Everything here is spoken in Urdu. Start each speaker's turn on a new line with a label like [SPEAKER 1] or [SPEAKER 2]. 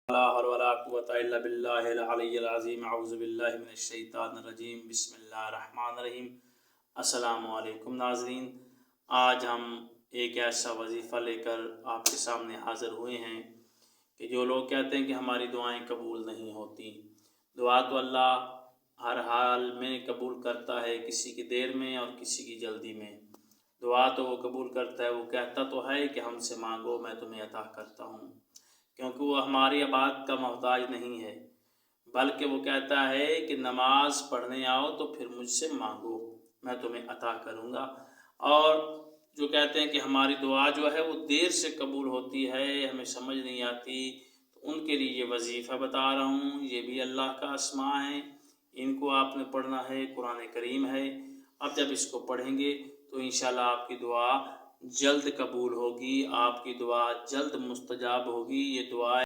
[SPEAKER 1] لا حول ولا قوة إلا بالله العلی العظیم اعوذ باللہ من الشیطان الرجیم بسم اللہ الرحمن الرحیم۔ السلام علیکم ناظرین، آج ہم ایک ایسا وظیفہ لے کر آپ کے سامنے حاضر ہوئے ہیں کہ جو لوگ کہتے ہیں کہ ہماری دعائیں قبول نہیں ہوتی۔ دعا تو اللہ ہر حال میں قبول کرتا ہے، کسی کی دیر میں اور کسی کی جلدی میں۔ دعا تو وہ قبول کرتا ہے، وہ کہتا تو ہے کہ ہم سے مانگو میں تمہیں عطا کرتا ہوں، کیونکہ وہ ہماری عبادت کا محتاج نہیں ہے، بلکہ وہ کہتا ہے کہ نماز پڑھنے آؤ تو پھر مجھ سے مانگو میں تمہیں عطا کروں گا۔ اور جو کہتے ہیں کہ ہماری دعا جو ہے وہ دیر سے قبول ہوتی ہے، ہمیں سمجھ نہیں آتی، تو ان کے لیے یہ وظیفہ بتا رہا ہوں۔ یہ بھی اللہ کا اسماء ہے، ان کو آپ نے پڑھنا ہے، قرآن کریم ہے۔ اب جب اس کو پڑھیں گے تو انشاءاللہ آپ کی دعا جلد قبول ہوگی، آپ کی دعا جلد مستجاب ہوگی۔ یہ دعا